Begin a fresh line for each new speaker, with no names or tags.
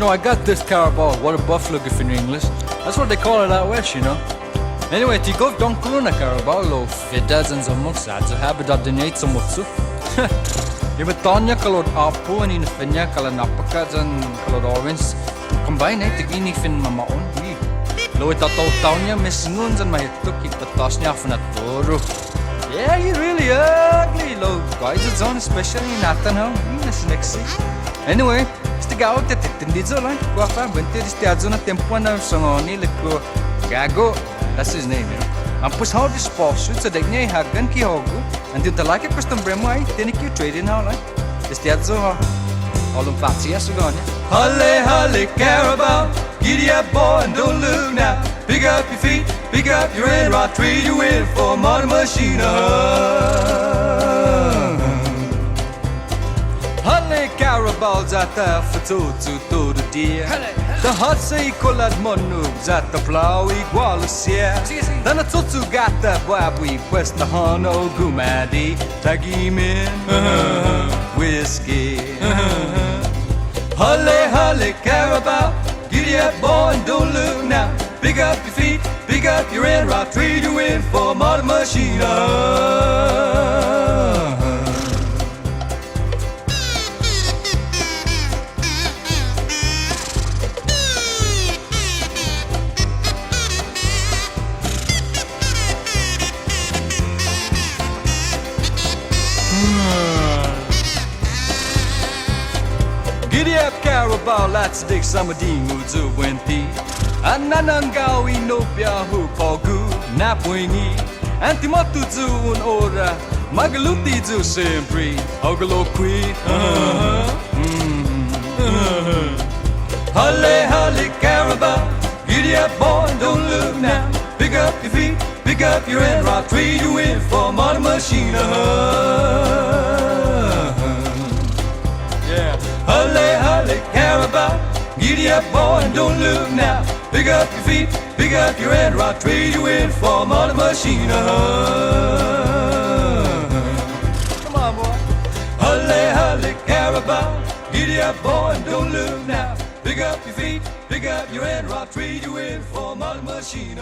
No, I got this Carabao, what a buffalo if in English. That's what they call it out west, you know. Anyway, ti gov don kuluna Carabao lo fidazan za moksa za habida dinate sa moksu. Iba tanya kalod apu ani nafanya kala napaka jan kalod orange. Combine ay tigini fin mamaon. Lo itataw tanya misngun jan mahituk itatas niya fanatoro. Yeah, you're really ugly, lo. Guys, it's on especially Nathan how. That's next. Anyway, stigaw te tindizo lang. Guapa bente distiazo na tempo na songoni leko gago. That's his name, you know. Ang push how this boss shoot sa degnya hagan ki hogu. Andun talaki custom bremo ay tinik you trade in how like. Distiazo ha. Olum fatsi asuganya. Hali, hali, Carabao. Giddy up, boy, and don't look now. Pick up your feet, pick up your head, I'll trade you in for a modern machine. Hali, Carabao, zata fatutu to the deer. The hot say colad monub, zata plow igual sia. Then a tutu gata babwi, questa hono gumadi, tagimin, whiskey. Hali, hali, Carabao. Giddy up, boy, and don't look now. Pick up your feet, pick up your end, I'll trade you in for a modern machine. Giddy up, Carabao, let's dig some dingo to wenti. Ananangao inopia hupogu napwingi. Antimotu zu un ora, magaluti zu sempre. Ogalo qui. Hali, hali, Carabao. Giddy up, boy, don't look now. Pick up your feet, pick up your head, I'll trade you in for a modern machine. Hali, hali, Carabao. Giddy up, boy, and don't look now. Pick up your feet, pick up your head, I'll trade you in for a modern machine. Come on, boy. Hali, hali, Carabao. Giddy up, boy, and don't look now. Pick up your feet, pick up your head, I'll trade you in for a modern machine.